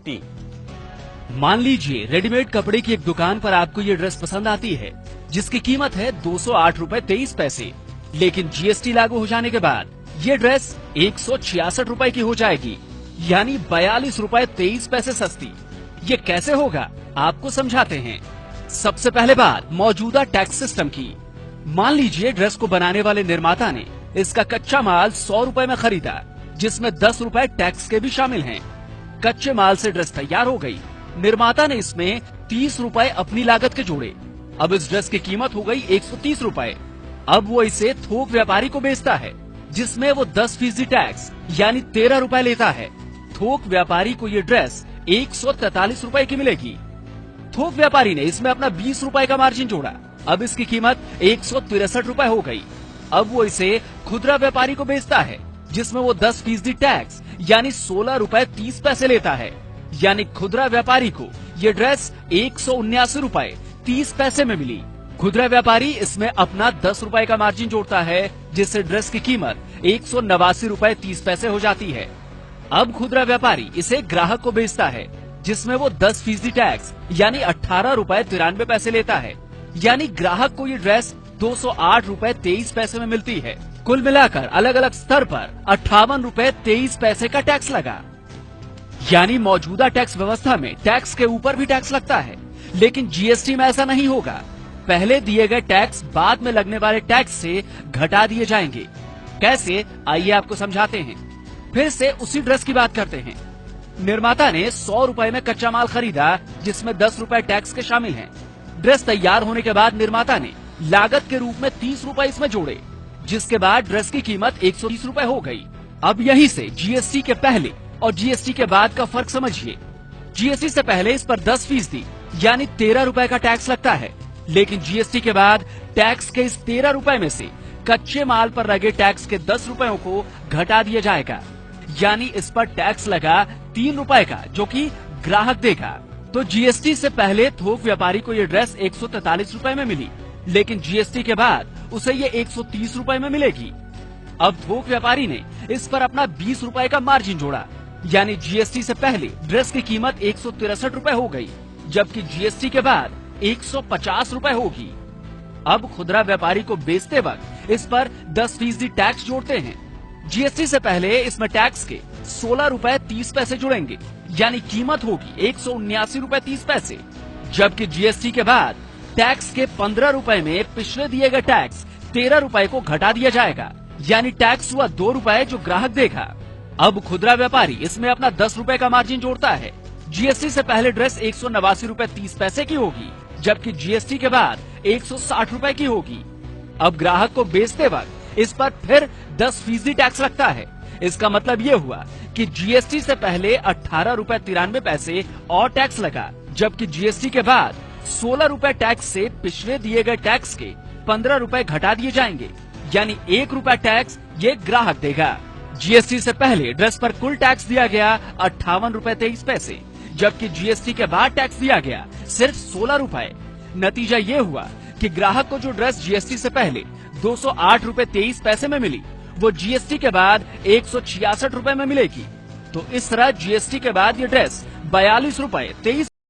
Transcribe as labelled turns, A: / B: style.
A: GST.
B: मान लीजिए readymade कपड़े की एक दुकान पर आपको ये ड्रेस पसंद आती है, जिसकी कीमत है 208.23 रुपए, लेकिन जीएसटी लागू हो जाने के बाद ये ड्रेस 166 रुपए की हो जाएगी, यानी 42.23 रुपए सस्ती। ये कैसे होगा, आपको समझाते हैं। सबसे पहले बात मौजूदा टैक्स सिस्टम की। मान लीजिए ड्रेस को बनाने वाले निर्माता ने इसका कच्चा माल 100 रुपए में खरीदा, जिसमें 10 रुपए टैक्स के भी शामिल हैं। कच्चे माल से ड्रेस तैयार हो गई। निर्माता ने इसमें 30 रुपए अपनी लागत के जोड़े। अब इस ड्रेस की कीमत हो गई 130 रुपए। अब वो इसे थोक व्यापारी को बेचता है, जिसमें वो 10% टैक्स यानी 13 रुपए लेता है। थोक व्यापारी को ये ड्रेस 143 रुपए की मिलेगी। थोक व्यापारी ने इसमें अपना 20 रुपए का मार्जिन जोड़ा। अब इसकी कीमत 163 रुपए हो गई। अब वो इसे खुदरा व्यापारी को बेचता है, जिसमें वो 10% टैक्स यानी 16 रुपए 30 पैसे लेता है। यानी खुदरा व्यापारी को ये ड्रेस 179 रुपए 30 पैसे में मिली। खुदरा व्यापारी इसमें अपना 10 रुपए का मार्जिन जोड़ता है, जिससे ड्रेस की कीमत 189 रुपए 30 पैसे हो जाती है। अब खुदरा व्यापारी इसे ग्राहक को बेचता है, जिसमें वो 10% टैक्स यानी 18 रुपए 93 पैसे लेता है। यानी ग्राहक को ये ड्रेस 208 रुपए 23 पैसे में मिलती है। कुल मिलाकर अलग अलग स्तर पर 58 रुपए 23 पैसे का टैक्स लगा। यानी मौजूदा टैक्स व्यवस्था में टैक्स के ऊपर भी टैक्स लगता है, लेकिन जीएसटी में ऐसा नहीं होगा। पहले दिए गए टैक्स बाद में लगने वाले टैक्स से घटा दिए जाएंगे। कैसे, आइए आपको समझाते हैं। फिर से उसी ड्रेस की बात करते हैं। निर्माता ने 100 रुपए में कच्चा माल खरीदा, जिसमें 10 रुपए टैक्स के शामिल हैं। ड्रेस तैयार होने के बाद निर्माता ने लागत के रूप में 30 रुपए इसमें जोड़े, जिसके बाद ड्रेस की कीमत 130 रुपए हो गई। अब यहीं से जीएसटी के पहले और जीएसटी के बाद का फर्क समझिए। जीएसटी से पहले इस पर 10% यानी 13 रुपए का टैक्स लगता है, लेकिन जीएसटी के बाद टैक्स के इस 13 रुपए में से कच्चे माल पर लगे टैक्स के 10 रुपयों को घटा दिया जाएगा। यानी इस पर टैक्स लगा 3 रुपए का, जो कि ग्राहक देगा। तो जीएसटी से पहले थोक व्यापारी को ये ड्रेस 143 रुपए में मिली, लेकिन जीएसटी के बाद उसे ये 130 रुपए में मिलेगी। अब थोक व्यापारी ने इस पर अपना 20 रुपए का मार्जिन जोड़ा, यानी जीएसटी से पहले ड्रेस की कीमत 163 रुपए हो गई, जबकि जीएसटी के बाद 150 रुपए होगी। अब खुदरा व्यापारी को बेचते वक्त इस पर 10% टैक्स जोड़ते हैं। जीएसटी से पहले इसमें टैक्स के 16 रुपए 30 पैसे जुड़ेंगे, यानी कीमत होगी 179 रुपए 30 पैसे। जबकि जीएसटी के बाद टैक्स के 15 रुपए में पिछले दिए गए टैक्स 13 रुपए को घटा दिया जाएगा, यानी टैक्स हुआ 2 रुपए जो ग्राहक देगा। अब खुदरा व्यापारी इसमें अपना 10 रुपए का मार्जिन जोड़ता है। जीएसटी से पहले ड्रेस 189 रुपए 30 पैसे की होगी, जबकि जीएसटी के बाद 160 रुपए की होगी। अब ग्राहक को बेचते वक्त इस पर फिर 10% टैक्स लगता है। इसका मतलब ये हुआ कि जीएसटी से पहले 18 रुपए 93 पैसे और टैक्स लगा, जबकि जीएसटी के बाद 16 रुपए टैक्स से पिछले दिए गए टैक्स के 15 रुपए घटा दिए जाएंगे, यानी 1 रुपया टैक्स ये ग्राहक देगा। जीएसटी से पहले ड्रेस पर कुल टैक्स दिया गया 58 रुपए 23 पैसे, जबकि जीएसटी के बाद टैक्स दिया गया सिर्फ 16 रुपए। नतीजा ये हुआ कि ग्राहक को जो ड्रेस जीएसटी से पहले 208 रुपए 23 पैसे में मिली, वो जीएसटी के बाद 166 रुपए में मिलेगी। तो इस तरह जीएसटी के बाद ये ड्रेस 42 रुपए 23